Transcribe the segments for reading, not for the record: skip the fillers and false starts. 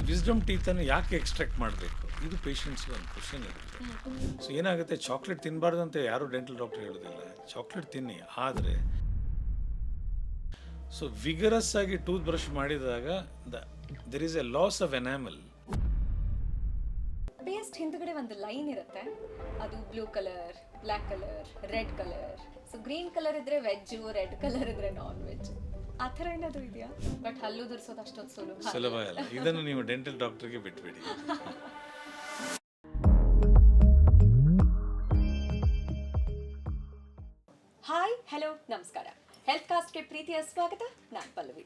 Wisdom ಟೀತನ್ನು ಯಾಕೆ extract ಮಾಡಬೇಕು, ಇದು ಪೇಷಂಟ್ಸ್ಗೆ ಒಂದು ಕ್ವಶನ್ ಇರುತ್ತೆ. ಸೊ ಏನಾಗುತ್ತೆ, ಚಾಕ್ಲೇಟ್ ತಿನ್ನಬಾರ್ದು ಅಂತ ಯಾರು ಡೆಂಟಲ್ ಡಾಕ್ಟರ್ ಹೇಳೋದಿಲ್ಲ, ಚಾಕ್ಲೇಟ್ ತಿನ್ನಿ. ಆದರೆ ಸೊ ವಿಗರಸ್ ಆಗಿ ಟೂತ್ ಬ್ರಷ್ ಮಾಡಿದಾಗ there is a loss of enamel. Paste ಹಿಂದ್ಗಡೆ ಒಂದು ಲೈನ್ ಇರುತ್ತೆ, ಅದು blue colour, black colour, red colour. So green colour ಇದ್ರೆ ವೆಜ್ಜು, ರೆಡ್ ಕಲರ್ ಇದ್ರೆ ನಾನ್ ವೆಜ್. ಆ ಥರ ಏನಾದರೂ ಇದೆಯಾ? ಬಟ್ ಹಲ್ಲು ದುರ್ಸೋದು ಅಷ್ಟೊಂದು ಸುಲಭ ಅಲ್ಲ. ಇದನ್ನು ನೀವು ಡೆಂಟಲ್ ಡಾಕ್ಟರ್ಗೆ ಬಿಟ್ಬಿಡಿ. ಹಾಯ್, ಹಲೋ, ನಮಸ್ಕಾರ. ಹೆಲ್ತ್ ಕಾಸ್ಟ್ಗೆ ಪ್ರೀತಿಯ ಸ್ವಾಗತ. ನಾನು ಪಲ್ಲವಿ.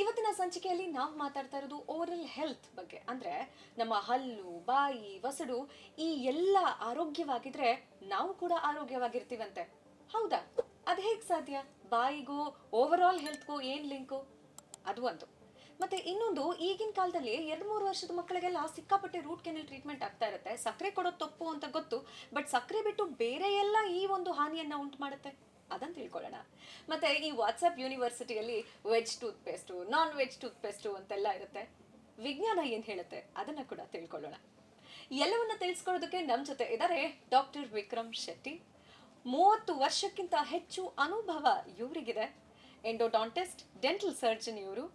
ಇವತ್ತಿನ ಸಂಚಿಕೆಯಲ್ಲಿ ನಾವು ಮಾತಾಡ್ತಾ ಇರೋದು ಓರಲ್ ಹೆಲ್ತ್ ಬಗ್ಗೆ. ಅಂದರೆ ನಮ್ಮ ಹಲ್ಲು, ಬಾಯಿ, ವಸಡು ಈ ಎಲ್ಲ ಆರೋಗ್ಯವಾಗಿದ್ರೆ ನಾವು ಕೂಡ ಆರೋಗ್ಯವಾಗಿರ್ತೀವಂತೆ. ಹೌದಾ? ಅದು ಹೇಗೆ ಸಾಧ್ಯ? ಬಾಯಿಗೂ ಓವರ್ ಆಲ್ ಹೆಲ್ತ್ಗೂ ಏನು ಲಿಂಕು? ಅದು ಒಂದು. ಮತ್ತೆ ಇನ್ನೊಂದು, ಈಗಿನ ಕಾಲದಲ್ಲಿ 2-3 ವರ್ಷದ ಮಕ್ಕಳಿಗೆಲ್ಲ ಸಿಕ್ಕಾಪಟ್ಟೆ ರೂಟ್ ಕೆನಲ್ ಟ್ರೀಟ್ಮೆಂಟ್ ಆಗ್ತಾ ಇರುತ್ತೆ. ಸಕ್ಕರೆ ಕೊಡೋದು ತಪ್ಪು ಅಂತ ಗೊತ್ತು, ಬಟ್ ಸಕ್ಕರೆ ಬಿಟ್ಟು ಬೇರೆ ಎಲ್ಲ ಈ ಒಂದು ಹಾನಿಯನ್ನ ಉಂಟು ಮಾಡುತ್ತೆ. ಅದನ್ನು ತಿಳ್ಕೊಳ್ಳೋಣ. ಮತ್ತೆ ಈ ವಾಟ್ಸಪ್ ಯೂನಿವರ್ಸಿಟಿಯಲ್ಲಿ veg toothpaste, non veg toothpaste ಅಂತೆಲ್ಲ ಇರುತ್ತೆ. ವಿಜ್ಞಾನ ಏನು ಹೇಳುತ್ತೆ ಅದನ್ನ ಕೂಡ ತಿಳ್ಕೊಳ್ಳೋಣ. ಎಲ್ಲವನ್ನ ತಿಳಿಸ್ಕೊಳ್ಳೋದಕ್ಕೆ ನಮ್ಮ ಜೊತೆ ಇದ್ದಾರೆ ಡಾಕ್ಟರ್ ವಿಕ್ರಮ್ ಶೆಟ್ಟಿ. 30 ವರ್ಷಕ್ಕಿಂತ ಹೆಚ್ಚು ಅನುಭವ ಇವರಿಗಿದೆ. ಎಂಡೋಡಾಂಟಿಸ್ಟ್, ಡೆಂಟಲ್ ಸರ್ಜನ್ ಇವರು.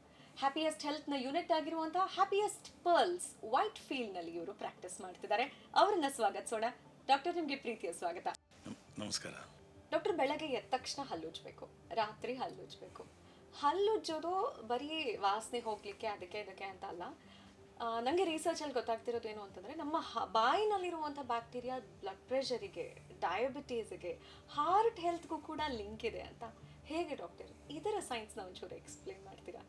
ಹ್ಯಾಪಿಯೆಸ್ಟ್ ಹೆಲ್ತ್ನ ಯೂನಿಟ್ ಆಗಿರುವಂತಹ ಹ್ಯಾಪಿಯೆಸ್ಟ್ ಪರ್ಲ್ಸ್ ವೈಟ್ ಫೀಲ್ಡ್ನಲ್ಲಿ ಇವರು ಪ್ರಾಕ್ಟೀಸ್ ಮಾಡ್ತಿದ್ದಾರೆ. ಅವರನ್ನ ಸ್ವಾಗತಿಸೋಣ. ಡಾಕ್ಟರ್, ನಿಮಗೆ ಪ್ರೀತಿಯ ಸ್ವಾಗತ. ನಮಸ್ಕಾರ. ಡಾಕ್ಟರ್, ಬೆಳಗ್ಗೆ ಎದ್ದ ತಕ್ಷಣ ಹಲ್ಲುಜ್ಬೇಕು, ರಾತ್ರಿ ಹಲ್ಲುಜ್ಬೇಕು. ಹಲ್ಲುಜ್ಜೋದು ಬರೀ ವಾಸನೆ ಹೋಗ್ಲಿಕ್ಕೆ ಅದಕ್ಕೆ ಇದಕ್ಕೆ ಅಂತ ಅಲ್ಲ. ನನಗೆ ರಿಸರ್ಚಲ್ಲಿ ಗೊತ್ತಾಗ್ತಿರೋದು ಏನು ಅಂತಂದರೆ, ನಮ್ಮ ಬಾಯಿನಲ್ಲಿರುವಂಥ ಬ್ಯಾಕ್ಟೀರಿಯಾ ಬ್ಲಡ್ ಪ್ರೆಷರಿಗೆ, ಡಯಾಬಿಟೀಸ್ಗೆ, ಹಾರ್ಟ್ ಹೆಲ್ತ್ಗೂ ಕೂಡ ಲಿಂಕ್ ಇದೆ ಅಂತ. ಹೇಗೆ ಡಾಕ್ಟರ್? ಇದರ ಸೈನ್ಸ್ನ ಒಂಚೂರು ಎಕ್ಸ್ಪ್ಲೇನ್ ಮಾಡ್ತೀರಾ?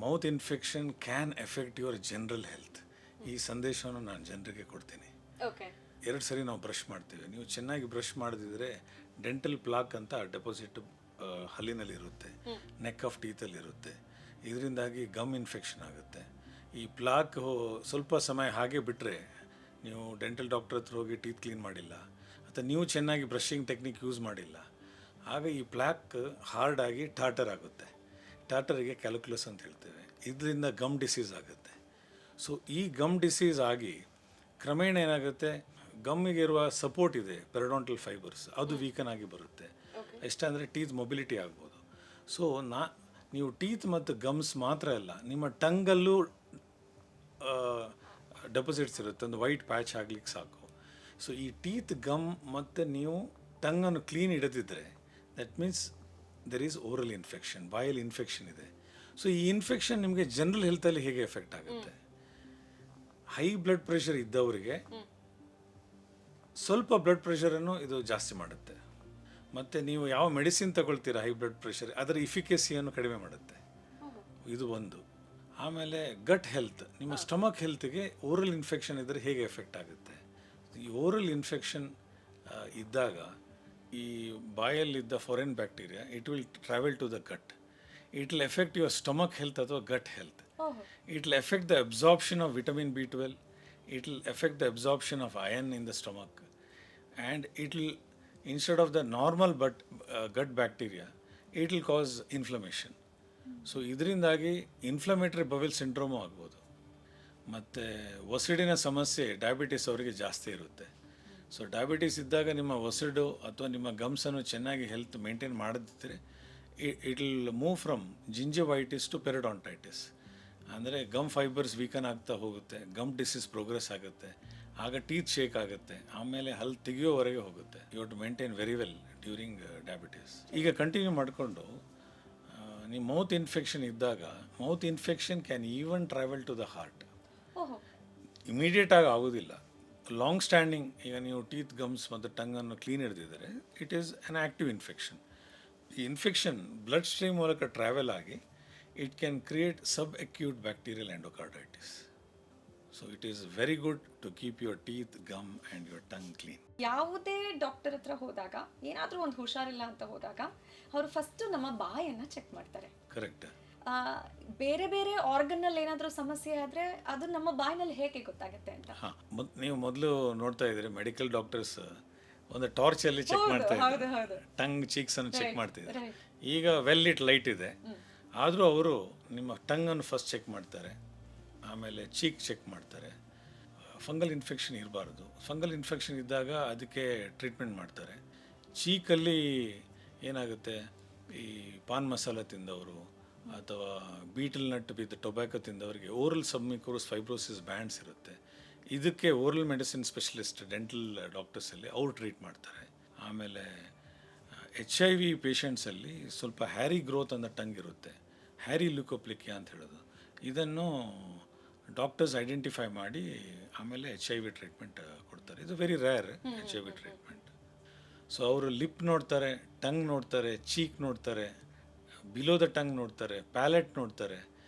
Mouth infection can effect your general health. ಈ ಸಂದೇಶವನ್ನು ನಾನು ಜನರಿಗೆ ಕೊಡ್ತೀನಿ. ಓಕೆ. 2 ಸರಿ ನಾವು ಬ್ರಷ್ ಮಾಡ್ತೀವಿ. ನೀವು ಚೆನ್ನಾಗಿ ಬ್ರಷ್ ಮಾಡದಿದ್ರೆ ಡೆಂಟಲ್ ಪ್ಲಾಕ್ ಅಂತ ಡೆಪಾಸಿಟ್ ಹಲ್ಲಿನಲ್ಲಿ ಇರುತ್ತೆ, ನೆಕ್ ಆಫ್ ಟೀತಲ್ಲಿ ಇರುತ್ತೆ. ಇದರಿಂದಾಗಿ ಗಮ್ ಇನ್ಫೆಕ್ಷನ್ ಆಗುತ್ತೆ. ಈ ಪ್ಲಾಕ್ ಸ್ವಲ್ಪ ಸಮಯ ಹಾಗೆ ಬಿಟ್ಟರೆ, ನೀವು ಡೆಂಟಲ್ ಡಾಕ್ಟರ್ ಹತ್ರ ಹೋಗಿ ಟೀತ್ ಕ್ಲೀನ್ ಮಾಡಿಲ್ಲ ಅಥವಾ ನೀವು ಚೆನ್ನಾಗಿ ಬ್ರಷಿಂಗ್ ಟೆಕ್ನಿಕ್ ಯೂಸ್ ಮಾಡಿಲ್ಲ, ಆಗ ಈ ಪ್ಲಾಕ್ ಹಾರ್ಡ್ ಆಗಿ ಟಾಟರ್ ಆಗುತ್ತೆ. ಟಾಟರಿಗೆ ಕ್ಯಾಲ್ಕುಲಸ್ ಅಂತ ಹೇಳ್ತೇವೆ. ಇದರಿಂದ ಗಮ್ ಡಿಸೀಸ್ ಆಗುತ್ತೆ. ಸೊ ಈ ಗಮ್ ಡಿಸೀಸ್ ಆಗಿ ಕ್ರಮೇಣ ಏನಾಗುತ್ತೆ, ಗಮ್ಮಿಗೆ ಇರುವ ಸಪೋರ್ಟ್ ಇದೆ, ಪೆರಡಾಂಟಲ್ ಫೈಬರ್ಸ್, ಅದು ವೀಕನ್ ಆಗಿ ಬರುತ್ತೆ. ಎಷ್ಟಂದರೆ ಟೀತ್ ಮೊಬಿಲಿಟಿ ಆಗ್ಬೋದು. ಸೊ ನೀವು ಟೀತ್ ಮತ್ತು ಗಮ್ಸ್ ಮಾತ್ರ ಅಲ್ಲ, ನಿಮ್ಮ ಟಂಗಲ್ಲೂ ಡೆಪಾಸಿಟ್ಸ್ ಇರುತ್ತೆ, ಒಂದು ವೈಟ್ ಪ್ಯಾಚ್ ಆಗ್ಲಿಕ್ಕೆ ಸಾಕು. ಸೊ ಈ ಟೀತ್, ಗಮ್ ಮತ್ತು ನೀವು ಟಂಗನ್ನು ಕ್ಲೀನ್ ಇಡದಿದ್ದರೆ, that means there is oral infection, ಬಾಯಲ್ಲಿ ಇನ್ಫೆಕ್ಷನ್ ಇದೆ. ಸೊ ಈ ಇನ್ಫೆಕ್ಷನ್ ನಿಮಗೆ ಜನರಲ್ ಹೆಲ್ತಲ್ಲಿ ಹೇಗೆ ಎಫೆಕ್ಟ್ ಆಗುತ್ತೆ? ಹೈ ಬ್ಲಡ್ ಪ್ರೆಷರ್ ಇದ್ದವರಿಗೆ ಸ್ವಲ್ಪ ಬ್ಲಡ್ ಪ್ರೆಷರನ್ನು ಇದು ಜಾಸ್ತಿ ಮಾಡುತ್ತೆ. ಮತ್ತು ನೀವು ಯಾವ ಮೆಡಿಸಿನ್ ತಗೊಳ್ತೀರಾ ಹೈ ಬ್ಲಡ್ ಪ್ರೆಷರ್, ಅದರ ಇಫಿಕಸಿಯನ್ನು ಕಡಿಮೆ ಮಾಡುತ್ತೆ. ಇದು ಒಂದು. ಆಮೇಲೆ ಗಟ್ ಹೆಲ್ತ್, ನಿಮ್ಮ ಸ್ಟಮಕ್ ಹೆಲ್ತ್ಗೆ ಓರಲ್ ಇನ್ಫೆಕ್ಷನ್ ಇದ್ದರೆ ಹೇಗೆ ಎಫೆಕ್ಟ್ ಆಗುತ್ತೆ? ಈ ಓರಲ್ ಇನ್ಫೆಕ್ಷನ್ ಇದ್ದಾಗ ಈ ಬಾಯಲ್ಲಿದ್ದ foreign bacteria it will travel to the gut. It will affect your stomach health ಅಥವಾ gut health. It will affect the absorption of vitamin B12. It will affect the absorption of iron in the stomach. And it will, instead of the normal gut bacteria, it will cause inflammation. So, ಇದರಿಂದಾಗಿ inflammatory bowel syndrome ಆಗ್ಬೋದು. ಮತ್ತು ಒಸಿಡಿನ ಸಮಸ್ಯೆ diabetes ಅವರಿಗೆ ಜಾಸ್ತಿ ಇರುತ್ತೆ. So diabetes ಇದ್ದಾಗ ನಿಮ್ಮ ಒಸಿಡು ಅಥವಾ ನಿಮ್ಮ ಗಮ್ಸನ್ನು ಚೆನ್ನಾಗಿ ಹೆಲ್ತ್ ಮೇಂಟೈನ್ ಮಾಡದಿದ್ದರೆ, it will move from gingivitis to periodontitis. ಅಂದರೆ ಗಮ್ ಫೈಬರ್ಸ್ ವೀಕನ್ ಆಗ್ತಾ ಹೋಗುತ್ತೆ, ಗಮ್ ಡಿಸೀಸ್ ಪ್ರೋಗ್ರೆಸ್ ಆಗುತ್ತೆ, ಆಗ ಟೀತ್ ಶೇಕ್ ಆಗುತ್ತೆ, ಆಮೇಲೆ ಹಲ್ಲು ತೆಗಿಯೋವರೆಗೆ ಹೋಗುತ್ತೆ. You to maintain very well during diabetes. ಈಗ ಕಂಟಿನ್ಯೂ ಮಾಡಿಕೊಂಡು, ನೀವು ಮೌತ್ ಇನ್ಫೆಕ್ಷನ್ ಇದ್ದಾಗ, mouth infection can even travel to the heart. ಇಮಿಡಿಯೇಟಾಗಿ ಆಗೋದಿಲ್ಲ, ಲಾಂಗ್ ಸ್ಟ್ಯಾಂಡಿಂಗ್. ಈಗ ನೀವು ಟೀತ್, ಗಮ್ಸ್ ಮತ್ತು ಟಂಗನ್ನು ಕ್ಲೀನ್ ಹಿಡಿದಿದ್ದಾರೆ, it is an active infection. ಈ ಇನ್ಫೆಕ್ಷನ್ ಬ್ಲಡ್ ಸ್ಟ್ರೀಮ್ ಮೂಲಕ ಟ್ರಾವೆಲ್ ಆಗಿ it can create subacute bacterial endocarditis. So it is very good to keep your teeth, gum and your tongue clean. ಯಾವುದೇ doctor ಹತ್ರ ಹೋದಾಗ, ಏನಾದರೂ ಒಂದು ಹುಷಾರಿಲ್ಲ ಅಂತ ಹೋದಾಗ, ಅವರು ಫಸ್ಟ್ ನಮ್ಮ ಬಾಯನ್ನು ಚೆಕ್ ಮಾಡ್ತಾರೆ. ಕರೆಕ್ಟ್. ಬೇರೆ ಬೇರೆ ಆರ್ಗನ್ನಲ್ಲಿ ಏನಾದರೂ ಸಮಸ್ಯೆ ಆದರೆ ಅದು ನಮ್ಮ ಬಾಯಿನಲ್ಲಿ ಹೇಗೆ ಗೊತ್ತಾಗುತ್ತೆ ಅಂತ? ನೀವು ಮೊದಲು ನೋಡ್ತಾ ಇದ್ದೀರಿ, ಮೆಡಿಕಲ್ ಡಾಕ್ಟರ್ಸ್ ಒಂದು ಟಾರ್ಚಲ್ಲಿ ಚೆಕ್ ಮಾಡ್ತಾ ಇದ್ದಾರೆ, ಟಂಗ್ ಚೀಕ್ಸನ್ನು ಚೆಕ್ ಮಾಡ್ತಿದ್ದಾರೆ. ಈಗ ವೆಲ್ ಇಟ್ ಲೈಟ್ ಇದೆ, ಆದರೂ ಅವರು ನಿಮ್ಮ ಟಂಗನ್ನು ಫಸ್ಟ್ ಚೆಕ್ ಮಾಡ್ತಾರೆ, ಆಮೇಲೆ ಚೀಕ್ ಚೆಕ್ ಮಾಡ್ತಾರೆ. ಫಂಗಲ್ ಇನ್ಫೆಕ್ಷನ್ ಇರಬಾರ್ದು. ಫಂಗಲ್ ಇನ್ಫೆಕ್ಷನ್ ಇದ್ದಾಗ ಅದಕ್ಕೆ ಟ್ರೀಟ್ಮೆಂಟ್ ಮಾಡ್ತಾರೆ. ಚೀಕಲ್ಲಿ ಏನಾಗುತ್ತೆ, ಈ ಪಾನ್ ಮಸಾಲ ತಿಂದವರು ಅಥವಾ ಬೀಟಲ್ ನಟ್ ವಿತ್ ಟೊಬ್ಯಾಕೊ ತಿಂದವರಿಗೆ ಓರಲ್ ಸಬ್ಮಿಕೋರಸ್ ಫೈಬ್ರೋಸಿಸ್ ಬ್ಯಾಂಡ್ಸ್ ಇರುತ್ತೆ. ಇದಕ್ಕೆ ಓರಲ್ ಮೆಡಿಸಿನ್ ಸ್ಪೆಷಲಿಸ್ಟ್ ಡೆಂಟಲ್ ಡಾಕ್ಟರ್ಸಲ್ಲಿ ಅವ್ರು ಟ್ರೀಟ್ ಮಾಡ್ತಾರೆ. ಆಮೇಲೆ HIV ಪೇಷಂಟ್ಸಲ್ಲಿ ಸ್ವಲ್ಪ ಹ್ಯಾರಿ ಗ್ರೋತ್ ಅನ್ನೋ ಟಂಗ್ ಇರುತ್ತೆ, ಹ್ಯಾರಿ ಲ್ಯೂಕೋಪ್ಲಿಕಿಯಾ ಅಂತ ಹೇಳೋದು. ಇದನ್ನು ಡಾಕ್ಟರ್ಸ್ ಐಡೆಂಟಿಫೈ ಮಾಡಿ ಆಮೇಲೆ HIV ಟ್ರೀಟ್ಮೆಂಟ್ ಕೊಡ್ತಾರೆ. ಇದು very rare HIV treatment. So ಅವರು ಲಿಪ್ ನೋಡ್ತಾರೆ, ಟಂಗ್ ನೋಡ್ತಾರೆ, ಚೀಕ್ ನೋಡ್ತಾರೆ, ಬಿಲೋ ದ ಟಂಗ್ ನೋಡ್ತಾರೆ, ಪ್ಯಾಲೆಟ್ ನೋಡ್ತಾರೆ.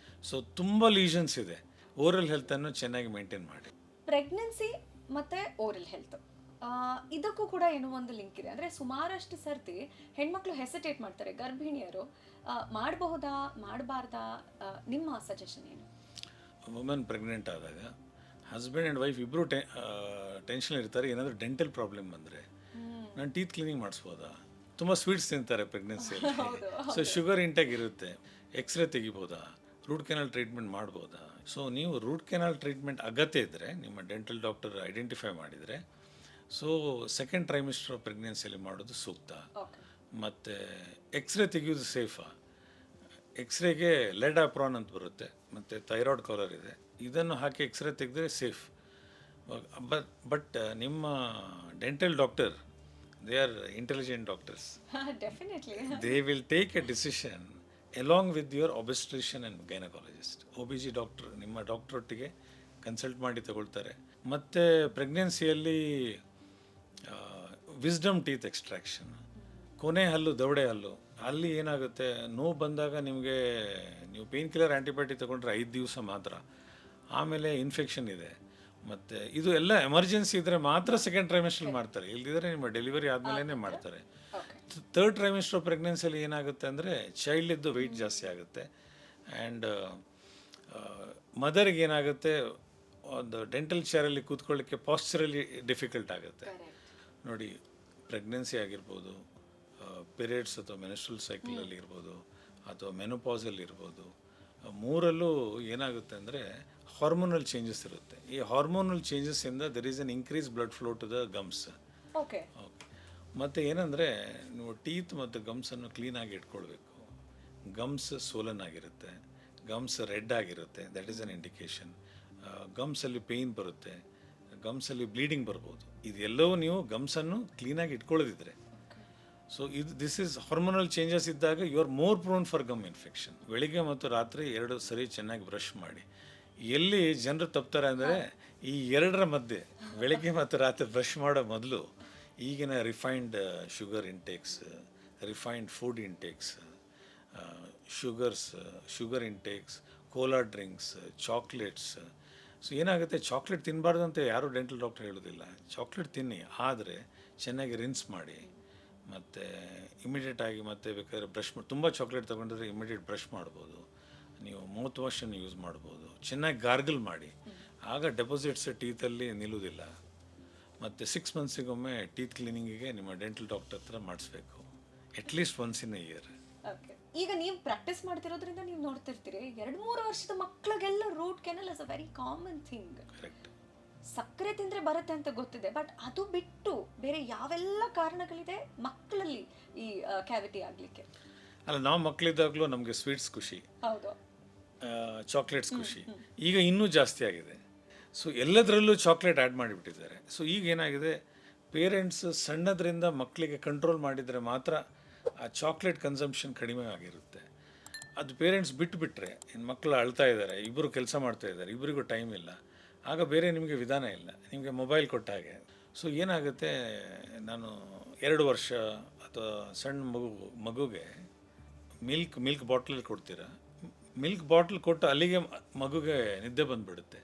ಸೊ ತುಂಬ ಲೀಷನ್ಸ್ ಇದೆ. ಓರಲ್ ಹೆಲ್ತನ್ನು ಚೆನ್ನಾಗಿ ಮೇಂಟೈನ್ ಮಾಡಿ. ಪ್ರೆಗ್ನೆನ್ಸಿ ಮತ್ತು ಓರಲ್ ಹೆಲ್ತ್ ಇದಕ್ಕೂ ಕೂಡ ಏನೋ ಒಂದು ಲಿಂಕ್ ಇದೆ. ಅಂದರೆ ಸುಮಾರಷ್ಟು ಸರ್ತಿ ಹೆಣ್ಮಕ್ಳು ಹೆಸಿಟೇಟ್ ಮಾಡ್ತಾರೆ, ಗರ್ಭಿಣಿಯರು. ಮಾಡಬಹುದಾ ಮಾಡಬಾರ್ದಾ? ನಿಮ್ಮ ಸಜೆಷನ್ ಏನು? ವುಮೆನ್ ಪ್ರೆಗ್ನೆಂಟ್ ಆದಾಗ ಹಸ್ಬೆಂಡ್ ಆ್ಯಂಡ್ ವೈಫ್ ಇಬ್ಬರು ಟೆನ್ಷನ್ ಇರ್ತಾರೆ. ಏನಾದರೂ ಡೆಂಟಲ್ ಪ್ರಾಬ್ಲಮ್ ಬಂದರೆ ನಾನು ಟೀತ್ ಕ್ಲೀನಿಂಗ್ ಮಾಡಿಸ್ಬೋದಾ? ತುಂಬ ಸ್ವೀಟ್ಸ್ ತಿಂತಾರೆ ಪ್ರೆಗ್ನೆನ್ಸಿಯಲ್ಲಿ. ಸೊ ಶುಗರ್ ಇಂಟೇಕ್ ಇರುತ್ತೆ. ಎಕ್ಸ್ರೇ ತೆಗಿಬೋದಾ? ರೂಟ್ ಕೆನಾಲ್ ಟ್ರೀಟ್ಮೆಂಟ್ ಮಾಡ್ಬೋದಾ? ಸೊ ನೀವು ರೂಟ್ ಕೆನಾಲ್ ಟ್ರೀಟ್ಮೆಂಟ್ ಅಗತ್ಯ ಇದ್ದರೆ ನಿಮ್ಮ ಡೆಂಟಲ್ ಡಾಕ್ಟರ್ ಐಡೆಂಟಿಫೈ ಮಾಡಿದರೆ ಸೊ ಸೆಕೆಂಡ್ ಟ್ರೈಮಿಸ್ಟರ್ ಪ್ರೆಗ್ನೆನ್ಸಿಯಲ್ಲಿ ಮಾಡೋದು ಸೂಕ್ತ. ಮತ್ತು ಎಕ್ಸ್ರೇ ತೆಗೆಯೋದು ಸೇಫಾ? ಎಕ್ಸ್ರೇಗೆ ಲೆಡ್ ಆಪ್ರಾನ್ ಅಂತ ಬರುತ್ತೆ, ಮತ್ತು ಥೈರಾಯ್ಡ್ ಕಾಲರ್ ಇದೆ. ಇದನ್ನು ಹಾಕಿ ಎಕ್ಸ್ರೇ ತೆಗೆದ್ರೆ ಸೇಫ್. ಬಟ್ ನಿಮ್ಮ dental doctor they are intelligent doctors. Definitely they will take a decision along with your obstetrician and gynaecologist. OBG doctor ನಿಮ್ಮ ಡಾಕ್ಟ್ರೊಟ್ಟಿಗೆ ಕನ್ಸಲ್ಟ್ ಮಾಡಿ ತಗೊಳ್ತಾರೆ. ಮತ್ತು ಪ್ರೆಗ್ನೆನ್ಸಿಯಲ್ಲಿ ವಿಸ್ಡಮ್ ಟೀತ್ ಎಕ್ಸ್ಟ್ರಾಕ್ಷನ್, ಕೊನೆ ಹಲ್ಲು, ದವಡೆ ಹಲ್ಲು, ಅಲ್ಲಿ ಏನಾಗುತ್ತೆ, ನೋವು ಬಂದಾಗ ನಿಮಗೆ ನೀವು ಪೇನ್ ಕಿಲ್ಲರ್ ಆ್ಯಂಟಿಬಯೋಟಿಕ್ ತೊಗೊಂಡ್ರೆ 5 ದಿವಸ ಮಾತ್ರ. ಆಮೇಲೆ ಇನ್ಫೆಕ್ಷನ್ ಇದೆ. ಮತ್ತು ಇದು ಎಲ್ಲ ಎಮರ್ಜೆನ್ಸಿ ಇದ್ದರೆ ಮಾತ್ರ ಸೆಕೆಂಡ್ ಟ್ರೈಮಿಸ್ಟರ್ ಮಾಡ್ತಾರೆ, ಇಲ್ಲದಿದ್ದರೆ ನಿಮ್ಮ ಡೆಲಿವರಿ ಆದಮೇಲೆ ಮಾಡ್ತಾರೆ. ಥರ್ಡ್ ಟ್ರೈಮಿಸ್ಟರ್ ಪ್ರೆಗ್ನೆನ್ಸಿಯಲ್ಲಿ ಏನಾಗುತ್ತೆ ಅಂದರೆ ಚೈಲ್ಡಿದ್ದು ವೆಯ್ಟ್ ಜಾಸ್ತಿ ಆಗುತ್ತೆ. ಆ್ಯಂಡ್ ಮದರ್ಗೆ ಏನಾಗುತ್ತೆ, ಒಂದು ಡೆಂಟಲ್ ಚೇರಲ್ಲಿ ಕೂತ್ಕೊಳ್ಳಿಕ್ಕೆ ಪಾಸ್ಚರಲ್ಲಿ ಡಿಫಿಕಲ್ಟ್ ಆಗುತ್ತೆ. ನೋಡಿ, ಪ್ರೆಗ್ನೆನ್ಸಿ ಆಗಿರ್ಬೋದು, ಪೀರಿಯಡ್ಸ್ ಅಥವಾ ಮೆನ್ಸ್ಟ್ರಲ್ ಸೈಕಲಲ್ಲಿ ಇರ್ಬೋದು, ಅಥವಾ ಮೆನೋಪಾಸಲ್ಲಿ ಇರ್ಬೋದು, ಮೂರಲ್ಲೂ ಏನಾಗುತ್ತೆ ಅಂದರೆ ಹಾರ್ಮೋನಲ್ ಚೇಂಜಸ್ ಇರುತ್ತೆ. ಈ ಹಾರ್ಮೋನಲ್ ಚೇಂಜಸ್ಸಿಂದ there is an increase blood flow to the gums. Okay. ಮತ್ತು ಏನಂದರೆ ನೀವು ಟೀತ್ ಮತ್ತು ಗಮ್ಸನ್ನು ಕ್ಲೀನಾಗಿ ಇಟ್ಕೊಳ್ಬೇಕು. ಗಮ್ಸ್ ಸೋಲನ್ ಆಗಿರುತ್ತೆ, ಗಮ್ಸ್ ರೆಡ್ ಆಗಿರುತ್ತೆ, ದಟ್ ಈಸ್ ಅನ್ ಇಂಡಿಕೇಶನ್. ಗಮ್ಸಲ್ಲಿ ಪೇಯ್ನ್ ಬರುತ್ತೆ, ಗಮ್ಸಲ್ಲಿ ಬ್ಲೀಡಿಂಗ್ ಬರ್ಬೋದು. ಇದೆಲ್ಲವೂ ನೀವು ಗಮ್ಸನ್ನು ಕ್ಲೀನಾಗಿ ಇಟ್ಕೊಳ್ಳೋದಿದ್ರೆ. So this is hormonal changes ಇದ್ದಾಗ you are more prone for gum infection. ಬೆಳಿಗ್ಗೆ ಮತ್ತು ರಾತ್ರಿ 2 ಸರಿ ಚೆನ್ನಾಗಿ ಬ್ರಷ್ ಮಾಡಿ. ಎಲ್ಲಿ ಜನರು ತಪ್ತಾರೆ ಅಂದರೆ ಈ 2ರ ಮಧ್ಯೆ ಬೆಳಿಗ್ಗೆ ಮತ್ತು ರಾತ್ರಿ ಬ್ರಷ್ ಮಾಡೋ ಮೊದಲು ಈಗಿನ refined sugar intakes, refined food intakes, sugar intakes, cola drinks, chocolates. So ಏನಾಗುತ್ತೆ, ಚಾಕ್ಲೇಟ್ ತಿನ್ನಬಾರ್ದು ಅಂತ ಯಾರೂ ಡೆಂಟಲ್ ಡಾಕ್ಟರ್ ಹೇಳೋದಿಲ್ಲ. ಚಾಕ್ಲೇಟ್ ತಿನ್ನಿ, ಆದರೆ ಚೆನ್ನಾಗಿ ರಿನ್ಸ್ ಮಾಡಿ. ಮತ್ತು ಇಮಿಡಿಯೇಟಾಗಿ ಮತ್ತೆ ಬೇಕಾದ್ರೆ ಬ್ರಷ್ ಮಾಡಿ. ತುಂಬ ಚಾಕ್ಲೇಟ್ ತೊಗೊಂಡಿದ್ರೆ ಇಮಿಡಿಯೇಟ್ ಬ್ರಷ್ ಮಾಡ್ಬೋದು. ನೀವು ಮೌತ್ ವಾಶನ್ನು ಯೂಸ್ ಮಾಡ್ಬೋದು. ಚೆನ್ನಾಗಿ ಗಾರ್ಗಲ್ ಮಾಡಿ, ಆಗ ಡೆಪಾಸಿಟ್ಸ್ ಟೀತಲ್ಲಿ ನಿಲ್ಲುವುದಿಲ್ಲ. ಮತ್ತು 6 ಮಂತ್ಸಿಗೊಮ್ಮೆ ಟೀತ್ ಕ್ಲೀನಿಂಗಿಗೆ ನಿಮ್ಮ ಡೆಂಟಲ್ ಡಾಕ್ಟರ್ ಹತ್ರ ಮಾಡಿಸ್ಬೇಕು, at least once in a year. ಈಗ ನೀವು ಪ್ರಾಕ್ಟೀಸ್ ಮಾಡ್ತಿರೋದ್ರಿಂದ ನೀವು ನೋಡ್ತಿರ್ತೀರಿ, 2-3 ವರ್ಷದ ಮಕ್ಕಳಿಗೆಲ್ಲ root canal is a very common thing. Correct. ಸಕ್ಕರೆ ತಿಂದರೆ ಬರುತ್ತೆ ಅಂತ ಗೊತ್ತಿದೆ, ಬಟ್ ಅದು ಬಿಟ್ಟು ಬೇರೆ ಯಾವೆಲ್ಲ ಕಾರಣಗಳಿದೆ ಮಕ್ಕಳಲ್ಲಿ ಈ ಕ್ಯಾವಿಟಿ ಆಗಲಿಕ್ಕೆ? ಅಲ್ಲ, ನಾವು ಮಕ್ಕಳಿದ್ದಾಗಲೂ ನಮಗೆ ಸ್ವೀಟ್ಸ್ ಖುಷಿ, ಹೌದು, ಚಾಕ್ಲೇಟ್ಸ್ ಖುಷಿ. ಈಗ ಇನ್ನೂ ಜಾಸ್ತಿ ಆಗಿದೆ. ಸೊ ಎಲ್ಲದರಲ್ಲೂ ಚಾಕ್ಲೇಟ್ ಆ್ಯಡ್ ಮಾಡಿಬಿಟ್ಟಿದ್ದಾರೆ. ಸೊ ಈಗ ಏನಾಗಿದೆ, ಪೇರೆಂಟ್ಸ್ ಸಣ್ಣದರಿಂದ ಮಕ್ಕಳಿಗೆ ಕಂಟ್ರೋಲ್ ಮಾಡಿದರೆ ಮಾತ್ರ ಆ ಚಾಕ್ಲೇಟ್ ಕನ್ಸಂಪ್ಷನ್ ಕಡಿಮೆ ಆಗಿರುತ್ತೆ. ಅದು ಪೇರೆಂಟ್ಸ್ ಬಿಟ್ಟುಬಿಟ್ರೆ, ಇನ್ನು ಮಕ್ಕಳು ಅಳ್ತಾ ಇದ್ದಾರೆ, ಇಬ್ಬರು ಕೆಲಸ ಮಾಡ್ತಾ ಇದ್ದಾರೆ, ಇಬ್ಬರಿಗೂ ಟೈಮ್ ಇಲ್ಲ, ಆಗ ಬೇರೆ ನಿಮಗೆ ವಿಧಾನ ಇಲ್ಲ, ನಿಮಗೆ ಮೊಬೈಲ್ ಕೊಟ್ಟ ಹಾಗೆ. ಸೊ ಏನಾಗುತ್ತೆ, ನಾನು 2 ವರ್ಷ ಅಥವಾ ಸಣ್ಣ ಮಗುಗೆ ಮಿಲ್ಕ್ ಬಾಟ್ಲಲ್ಲಿ ಕೊಡ್ತೀರಾ, ಮಿಲ್ಕ್ ಬಾಟ್ಲ್ ಕೊಟ್ಟು ಅಲ್ಲಿಗೆ ಮಗುಗೆ ನಿದ್ದೆ ಬಂದುಬಿಡುತ್ತೆ.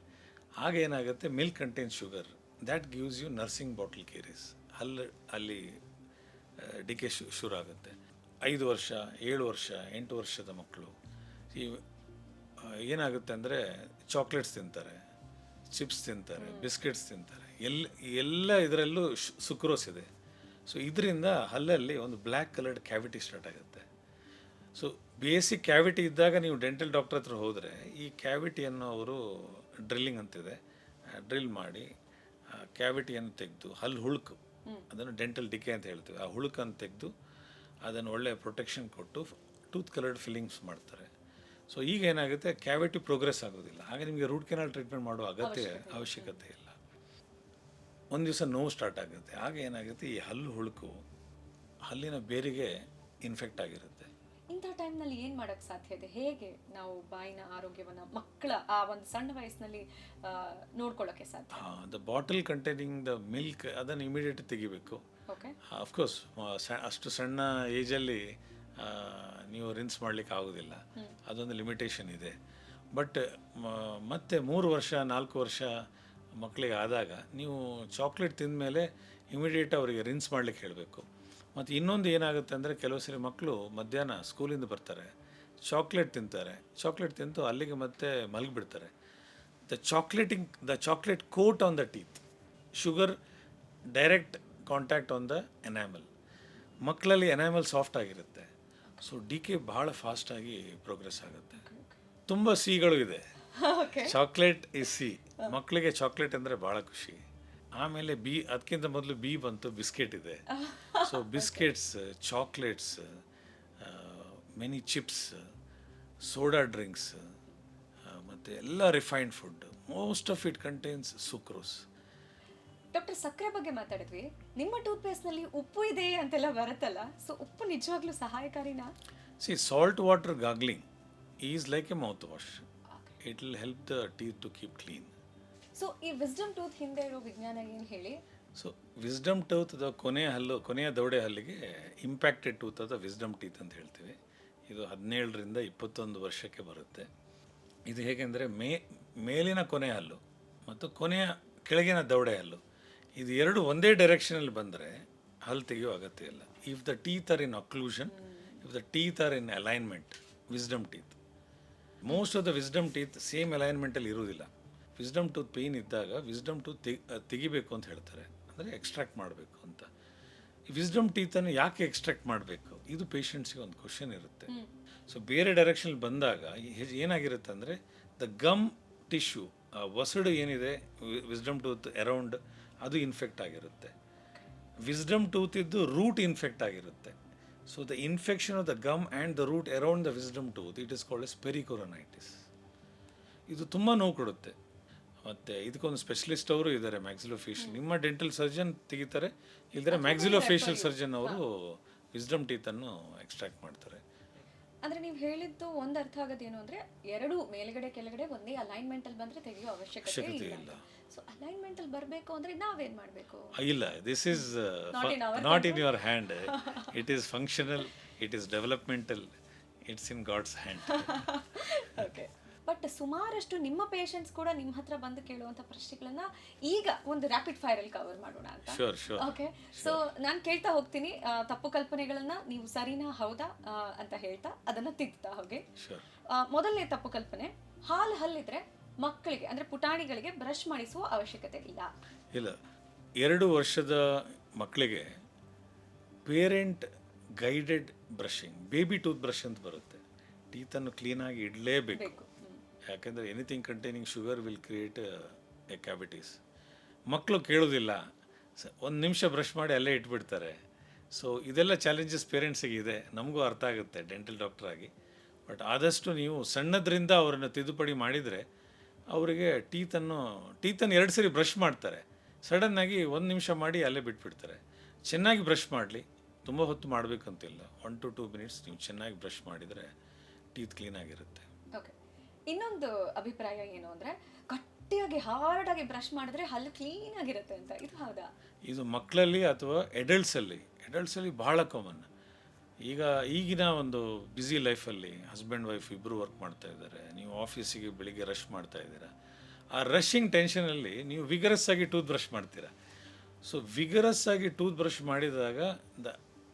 ಆಗ ಏನಾಗುತ್ತೆ, milk contains sugar, that gives you nursing bottle caries. ಅಲ್ಲಿ ಡಿಕೆ ಶುರು ಆಗುತ್ತೆ. 5 ವರ್ಷ, 7 ವರ್ಷ, 8 ವರ್ಷದ ಮಕ್ಕಳು ಈ ಏನಾಗುತ್ತೆ ಅಂದರೆ ಚಾಕ್ಲೇಟ್ಸ್ ತಿಂತಾರೆ, ಚಿಪ್ಸ್ ತಿಂತಾರೆ, ಬಿಸ್ಕೆಟ್ಸ್ ತಿಂತಾರೆ, ಎಲ್ಲ ಇದರಲ್ಲೂ ಸುಕ್ರೋಸ್ ಇದೆ. ಸೊ ಇದರಿಂದ ಹಲ್ಲಲ್ಲಿ ಒಂದು ಬ್ಲ್ಯಾಕ್ ಕಲರ್ಡ್ ಕ್ಯಾವಿಟಿ ಸ್ಟಾರ್ಟ್ ಆಗುತ್ತೆ. ಸೊ ಬೇಸಿಕ್ ಕ್ಯಾವಿಟಿ ಇದ್ದಾಗ ನೀವು ಡೆಂಟಲ್ ಡಾಕ್ಟರ್ ಹತ್ರ ಹೋದರೆ ಈ ಕ್ಯಾವಿಟಿಯನ್ನು ಅವರು ಡ್ರಿಲ್ಲಿಂಗ್ ಅಂತಿದೆ. ಡ್ರಿಲ್ ಮಾಡಿ ಕ್ಯಾವಿಟಿಯನ್ನು ತೆಗೆದು ಹಲ್ಲು ಹುಳುಕು, ಅದನ್ನು ಡೆಂಟಲ್ ಡಿಕೆ ಅಂತ ಹೇಳ್ತೀವಿ, ಆ ಹುಳುಕನ್ನು ತೆಗೆದು ಅದನ್ನು ಒಳ್ಳೆಯ ಪ್ರೊಟೆಕ್ಷನ್ ಕೊಟ್ಟು ಟೂತ್ ಕಲರ್ಡ್ ಫಿಲ್ಲಿಂಗ್ಸ್ ಮಾಡ್ತಾರೆ. ಸೊ ಈಗ ಏನಾಗುತ್ತೆ, ಕ್ಯಾವಿಟಿ ಪ್ರೋಗ್ರೆಸ್ ಆಗೋದಿಲ್ಲ, ಆಗ ನಿಮಗೆ ರೂಟ್ ಕೆನಾಲ್ ಟ್ರೀಟ್ಮೆಂಟ್ ಮಾಡುವ ಅವಶ್ಯಕತೆ ಇಲ್ಲ. ಒಂದು ದಿವಸ ನೋವು ಸ್ಟಾರ್ಟ್ ಆಗುತ್ತೆ, ಆಗ ಏನಾಗುತ್ತೆ, ಈ ಹಲ್ಲು ಹುಳುಕು ಹಲ್ಲಿನ ಬೇರಿಗೆ ಇನ್ಫೆಕ್ಟ್ ಆಗಿರುತ್ತೆ. ಇಂಥ ಟೈಮ್ನಲ್ಲಿ ಏನು ಮಾಡೋಕ್ಕೆ ಸಾಧ್ಯ ಇದೆ? ಹೇಗೆ ನಾವು ಬಾಯಿನ ಆರೋಗ್ಯವನ್ನು ಮಕ್ಕಳ ಆ ಒಂದು ಸಣ್ಣ ವಯಸ್ಸಿನಲ್ಲಿ ನೋಡ್ಕೊಳ್ಳೋಕ್ಕೆ ಸಾಧ್ಯ? The bottle containing the milk ಅದನ್ನು ಇಮಿಡಿಯೇಟ್ ತೆಗಿಬೇಕು. ಓಕೆ, ಅಫ್ಕೋರ್ಸ್ ಅಷ್ಟು ಸಣ್ಣ ಏಜಲ್ಲಿ ನೀವು ರಿನ್ಸ್ ಮಾಡಲಿಕ್ಕೆ ಆಗೋದಿಲ್ಲ, ಅದೊಂದು ಲಿಮಿಟೇಷನ್ ಇದೆ. ಬಟ್ ಮತ್ತೆ 3 ವರ್ಷ 4 ವರ್ಷ ಮಕ್ಕಳಿಗೆ ಆದಾಗ ನೀವು ಚಾಕ್ಲೇಟ್ ತಿಂದ ಮೇಲೆ ಇಮಿಡಿಯೇಟ್ ಅವರಿಗೆ ರಿನ್ಸ್ ಮಾಡಲಿಕ್ಕೆ ಹೇಳಬೇಕು. ಮತ್ತು ಇನ್ನೊಂದು ಏನಾಗುತ್ತೆ ಅಂದರೆ, ಕೆಲವು ಸರಿ ಮಕ್ಕಳು ಮಧ್ಯಾಹ್ನ ಸ್ಕೂಲಿಂದ ಬರ್ತಾರೆ, ಚಾಕ್ಲೇಟ್ ತಿಂತಾರೆ, ಚಾಕ್ಲೇಟ್ ತಿಂದು ಅಲ್ಲಿಗೆ ಮತ್ತೆ ಮಲಗಿಬಿಡ್ತಾರೆ. The chocolate coat on the teeth, sugar direct contact on the enamel. ಮಕ್ಕಳಲ್ಲಿ ಎನಾಮಲ್ ಸಾಫ್ಟ್ ಆಗಿರುತ್ತೆ, ಸೊ ಡಿಕೆ ಭಾಳ ಫಾಸ್ಟಾಗಿ ಪ್ರೋಗ್ರೆಸ್ ಆಗುತ್ತೆ. ತುಂಬ ಸಿಗಳು ಇದೆ. ಚಾಕ್ಲೇಟ್ ಇಸ್ ಸಿ. ಮಕ್ಕಳಿಗೆ ಚಾಕ್ಲೇಟ್ ಅಂದರೆ ಭಾಳ ಖುಷಿ. ಆಮೇಲೆ ಅದಕ್ಕಿಂತ ಮೊದಲು ಬಂತು, ಬಿಸ್ಕೆಟ್ ಇದೆ. So biscuits, chocolates, many chips, soda drinks, ಮತ್ತು ಎಲ್ಲ refined food, most of it contains sucrose. Doctor, ಸಕ್ಕರೆ ಬಗ್ಗೆ ಮಾತಾಡಿದ್ವಿ. ನಿಮ್ಮ ಟೂತ್ ಪೇಸ್ಟ್ನಲ್ಲಿ ಉಪ್ಪು ಇದೆ ಅಂತೆಲ್ಲ ಬರುತ್ತಲ್ಲ, ಸೊ ಉಪ್ಪು ನಿಜವಾಗ್ಲೂ ಸಹಾಯಕಾರಿನಾ? ಸಿ, salt water gargling is like a mouthwash. It will help the teeth to keep clean. So ಈ ವಿಸ್ಡಮ್ ಟೂತ್ ಹಿಂದೆ ಇರೋ ವಿಜ್ಞಾನ ಏನು ಹೇಳಿ? ಸೊ ವಿಸ್ಡಮ್ ಟೂತ್ ಕೊನೆಯ ದವಡೆ ಹಲ್ಲಿಗೆ ಇಂಪ್ಯಾಕ್ಟೆಡ್ ಟೂತ್ ಅದ ವಿಸ್ಡಮ್ ಟೀತ್ ಅಂತ ಹೇಳ್ತೀವಿ. ಇದು 17ರಿಂದ 21 ವರ್ಷಕ್ಕೆ ಬರುತ್ತೆ. ಇದು ಹೇಗೆಂದರೆ ಮೇಲಿನ ಕೊನೆಯ ಹಲ್ಲು ಮತ್ತು ಕೊನೆಯ ಕೆಳಗಿನ ದವಡೆ ಹಲ್ಲು, ಇದು ಎರಡು ಒಂದೇ ಡೈರೆಕ್ಷನಲ್ಲಿ ಬಂದರೆ ಹಲ್ಲು ತೆಗೆಯೋ ಅಗತ್ಯ ಇಲ್ಲ. If the teeth are in occlusion, if the teeth are in alignment, wisdom teeth, most of the wisdom teeth same ಅಲೈನ್ಮೆಂಟಲ್ಲಿ ಇರುವುದಿಲ್ಲ. ವಿಸ್ಡಮ್ ಟೂತ್ ಪೇಯ್ನ್ ಇದ್ದಾಗ ವಿಸ್ಡಮ್ ಟೂತ್ ತೆಗಿಬೇಕು ಅಂತ ಹೇಳ್ತಾರೆ, ಅಂದರೆ ಎಕ್ಸ್ಟ್ರಾಕ್ಟ್ ಮಾಡಬೇಕು ಅಂತ. ಈ ವಿಸ್ಡಮ್ ಟೀತನ್ನು ಯಾಕೆ ಎಕ್ಸ್ಟ್ರಾಕ್ಟ್ ಮಾಡಬೇಕು, ಇದು ಪೇಷಂಟ್ಸಿಗೆ ಒಂದು ಕ್ವಶನ್ ಇರುತ್ತೆ. ಸೊ ಬೇರೆ ಡೈರೆಕ್ಷನಲ್ಲಿ ಬಂದಾಗ ಏನಾಗಿರುತ್ತೆ ಅಂದರೆ, ದ ಗಮ್ ಟಿಶ್ಯೂ, ವಸಡು ಏನಿದೆ ವಿಸ್ಡಮ್ ಟೂತ್ ಅರೌಂಡ್, ಅದು ಇನ್ಫೆಕ್ಟ್ ಆಗಿರುತ್ತೆ. ವಿಸ್ಡಮ್ ಟೂತ್ ಇದ್ದು ರೂಟ್ ಇನ್ಫೆಕ್ಟ್ ಆಗಿರುತ್ತೆ. So the infection of the gum and the root around the wisdom tooth, it is called as pericoronitis. ಇದು ತುಂಬ ನೋವು ಕೊಡುತ್ತೆ. ಮತ್ತು ಇದಕ್ಕೊಂದು ಸ್ಪೆಷಲಿಸ್ಟ್ ಅವರು ಇದ್ದಾರೆ, ಮ್ಯಾಕ್ಸಿಲೋಫೇಶಿಯಲ್. ನಿಮ್ಮ ಡೆಂಟಲ್ ಸರ್ಜನ್ ತೆಗಿತಾರೆ, ಇಲ್ಲದ್ರೆ ಮ್ಯಾಕ್ಸಿಲೋಫೇಶಿಯಲ್ ಸರ್ಜನ್ ಅವರು ವಿಸ್ಡಮ್ ಟೀತನ್ನು ಎಕ್ಸ್ಟ್ರಾಕ್ಟ್ ಮಾಡ್ತಾರೆ. ಅಂದರೆ ನೀವು ಹೇಳಿದ್ದು ಒಂದು ಅರ್ಥ ಆಗೋದೇನು ಅಂದರೆ, ಎರಡು ಮೇಲ್ಗಡೆ ಕೆಳಗಡೆ ಒಂದೇ ಅಲೈನ್ಮೆಂಟಲ್ಲಿ ಬಂದರೆ ತೆಗೆಯೋ ಅವಶ್ಯಕತೆ ಇಲ್ಲ. ಸೊ ಅಲೈನ್ಮೆಂಟಲ್ಲಿ ಬರಬೇಕು ಅಂದರೆ ನಾವೇನು ಮಾಡಬೇಕು? ಇಲ್ಲ, this is not in your hand. It is functional, it is developmental, it's in God's hand. Okay. But ಸುಮಾರಷ್ಟು ನಿಮ್ಮ ಪೇಷಂಟ್ಸ್ ಕೂಡ ನಿಮ್ಮ ಹತ್ರ ಬಂದು ಕೇಳುವಂಥ ಪ್ರಶ್ನೆಗಳನ್ನ ಈಗ ಒಂದು ರ್ಯಾಪಿಡ್ ಫೈರಲ್ಲಿ ಕವರ್ ಮಾಡೋಣ ಅಂತ. ಓಕೆ, ಸೊ ನಾನು ಕೇಳ್ತಾ ಹೋಗ್ತೀನಿ, ತಪ್ಪು ಕಲ್ಪನೆಗಳನ್ನ ನೀವು ಸರಿನಾ ಹೌದಾ ಅಂತ ಹೇಳ್ತಾ ಅದನ್ನ ತಿದ್ದುತ್ತಾ ಹೋಗಿ. ಮೊದಲನೇ ತಪ್ಪು ಕಲ್ಪನೆ, ಹಲ್ಲಿದ್ರೆ ಮಕ್ಕಳಿಗೆ ಅಂದ್ರೆ ಪುಟಾಣಿಗಳಿಗೆ ಬ್ರಷ್ ಮಾಡಿಸುವ ಅವಶ್ಯಕತೆ ಇಲ್ಲ. 2 ವರ್ಷದ ಮಕ್ಕಳಿಗೆ parent guided brushing, baby tooth brush ಅಂತ ಬರುತ್ತೆ. ಟೀತನ್ನು ಕ್ಲೀನಾಗಿ ಇಡಲೇಬೇಕು, ಯಾಕೆಂದರೆ anything containing sugar will create A cavities. ಮಕ್ಕಳು ಕೇಳೋದಿಲ್ಲ, 1 ನಿಮಿಷ ಬ್ರಷ್ ಮಾಡಿ ಅಲ್ಲೇ ಇಟ್ಬಿಡ್ತಾರೆ. ಸೊ ಇದೆಲ್ಲ ಚಾಲೆಂಜಸ್ ಪೇರೆಂಟ್ಸಿಗೆ ಇದೆ, ನಮಗೂ ಅರ್ಥ ಆಗುತ್ತೆ ಡೆಂಟಲ್ ಡಾಕ್ಟರ್ ಆಗಿ. ಬಟ್ ಆದಷ್ಟು ನೀವು ಸಣ್ಣದ್ರಿಂದ ಅವರನ್ನು ತಿದ್ದುಪಡಿ ಮಾಡಿದರೆ ಅವರಿಗೆ ಟೀತನ್ನು 2 ಸರಿ ಬ್ರಷ್ ಮಾಡ್ತಾರೆ, ಸಡನ್ನಾಗಿ 1 ನಿಮಿಷ ಮಾಡಿ ಅಲ್ಲೇ ಬಿಟ್ಬಿಡ್ತಾರೆ. ಚೆನ್ನಾಗಿ ಬ್ರಷ್ ಮಾಡಲಿ, ತುಂಬ ಹೊತ್ತು ಮಾಡಬೇಕಂತಿಲ್ಲ, 1 to 2 ಮಿನಿಟ್ಸ್ ನೀವು ಚೆನ್ನಾಗಿ ಬ್ರಷ್ ಮಾಡಿದರೆ ಟೀತ್ ಕ್ಲೀನಾಗಿರುತ್ತೆ. ಓಕೆ, ಇನ್ನೊಂದು ಅಭಿಪ್ರಾಯ ಏನು ಅಂದರೆ, ಗಟ್ಟಿಯಾಗಿ ಹಾರ್ಡಾಗಿ ಬ್ರಷ್ ಮಾಡಿದ್ರೆ ಹಲ್ಲು ಕ್ಲೀನ್ ಆಗಿರುತ್ತೆ ಅಂತ, ಇದು ಹೌದಾ? ಇದು ಮಕ್ಕಳಲ್ಲಿ ಅಥವಾ ಎಡಲ್ಟ್ಸಲ್ಲಿ ಬಹಳ ಕಾಮನ್. ಈಗಿನ ಒಂದು ಬ್ಯುಸಿ ಲೈಫಲ್ಲಿ ಹಸ್ಬೆಂಡ್ ವೈಫ್ ಇಬ್ಬರು ವರ್ಕ್ ಮಾಡ್ತಾ ಇದ್ದಾರೆ, ನೀವು ಆಫೀಸಿಗೆ ಬೆಳಿಗ್ಗೆ ರಶ್ ಮಾಡ್ತಾ ಇದ್ದೀರಾ. ಆ ರಶ್ಶಿಂಗ್ ಟೆನ್ಷನಲ್ಲಿ ನೀವು ವಿಗರಸ್ ಆಗಿ ಟೂತ್ ಬ್ರಷ್ ಮಾಡ್ತೀರಾ. ಸೊ ವಿಗರಸ್ ಆಗಿ ಟೂತ್ ಬ್ರಷ್ ಮಾಡಿದಾಗ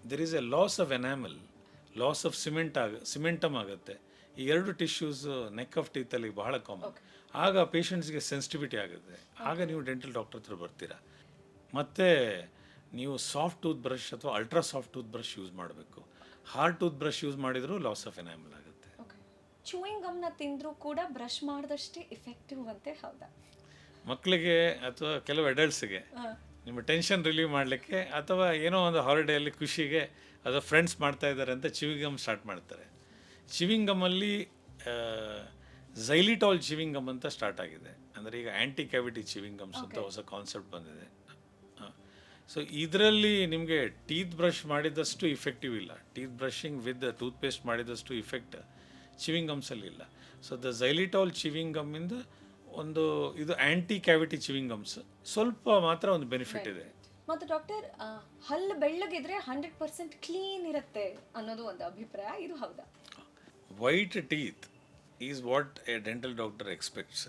there is a loss of enamel, loss of cementum ಆಗುತ್ತೆ. ಈ 2 ಟಿಶ್ಯೂಸ್ ನೆಕ್ ಆಫ್ ಟೀತಲ್ಲಿ ಬಹಳ ಕಾಮನ್. ಆಗ ಪೇಷಂಟ್ಸ್ಗೆ ಸೆನ್ಸಿಟಿವಿಟಿ ಆಗುತ್ತೆ, ಆಗ ನೀವು ಡೆಂಟಲ್ ಡಾಕ್ಟರ್ ಹತ್ರ ಬರ್ತೀರಾ. ಮತ್ತು ನೀವು ಸಾಫ್ಟ್ ಟೂತ್ ಬ್ರಷ್ ಅಥವಾ ultra soft tooth brush use ಮಾಡಬೇಕು. ಹಾರ್ಡ್ ಟೂತ್ ಬ್ರಷ್ ಯೂಸ್ ಮಾಡಿದರೂ ಲಾಸ್ ಆಫ್ ಎನಾಮಲ್ ಆಗುತ್ತೆ. ಚೂಯಿಂಗ್ ಗಮ್ನ ತಿಂದರೂ ಕೂಡ ಬ್ರಷ್ ಮಾಡಿದಷ್ಟೇ ಇಫೆಕ್ಟಿವ್ ಅಂತೆ, ಹೌದಾ? ಮಕ್ಕಳಿಗೆ ಅಥವಾ ಕೆಲವು ಅಡಲ್ಟ್ಸ್ಗೆ ನಿಮ್ಮ ಟೆನ್ಷನ್ ರಿಲೀವ್ ಮಾಡಲಿಕ್ಕೆ ಅಥವಾ ಏನೋ ಒಂದು ಹಾಲಿಡೇಯಲ್ಲಿ ಖುಷಿಗೆ ಅಥವಾ ಫ್ರೆಂಡ್ಸ್ ಮಾಡ್ತಾ ಇದ್ದಾರೆ ಅಂತ ಚಿವಿಂಗ್ ಗಮ್ ಸ್ಟಾರ್ಟ್ ಮಾಡ್ತಾರೆ. ಚಿವಿಂಗ್ ಗಮ್ಮಲ್ಲಿ ಝೈಲಿಟಾಲ್ ಚಿವಿಂಗ್ ಗಮ್ ಅಂತ ಸ್ಟಾರ್ಟ್ ಆಗಿದೆ. ಅಂದರೆ ಈಗ ಆ್ಯಂಟಿ ಕ್ಯಾವಿಟಿ ಚಿವಿಂಗ್ ಗಮ್ಸ್ ಅಂತ ಹೊಸ ಕಾನ್ಸೆಪ್ಟ್ ಬಂದಿದೆ. ಸೊ ಇದರಲ್ಲಿ ನಿಮಗೆ ಟೀತ್ ಬ್ರಷ್ ಮಾಡಿದಷ್ಟು ಇಫೆಕ್ಟಿವ್ ಇಲ್ಲ. Teeth brushing with tooth paste ಮಾಡಿದಷ್ಟು ಇಫೆಕ್ಟ್ ಚಿವಿಂಗ್ ಗಮ್ಸಲ್ಲಿ ಇಲ್ಲ. ಸೊ ದ ಝೈಲಿಟಾಲ್ ಚಿವಿಂಗ್ ಗಮ್ಮಿಂದ ಒಂದು ಇದು ಆ್ಯಂಟಿ ಕ್ಯಾವಿಟಿ ಚಿವಿಂಗ್ ಗಮ್ಸ್ ಸ್ವಲ್ಪ ಮಾತ್ರ ಒಂದು ಬೆನಿಫಿಟ್ ಇದೆ. ಮತ್ತು ಡಾಕ್ಟರ್, ಹಲ್ಲು ಬೆಳ್ಳಗಿದ್ರೆ 100% ಕ್ಲೀನ್ ಇರುತ್ತೆ ಅನ್ನೋದು ಒಂದು ಅಭಿಪ್ರಾಯ, ಇದು ಹೌದಾ? White teeth is what a dental doctor expects.